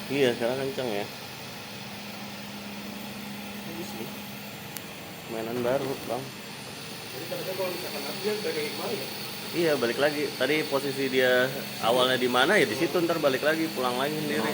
Iya, sekarang kenceng ya. Mainan baru, Bang. Jadi katanya kalau misalkan nanti dia udah kayak gimana ya? Iya, balik lagi. Tadi posisi dia awalnya di mana ya di situ, ntar balik lagi pulang lagi sendiri.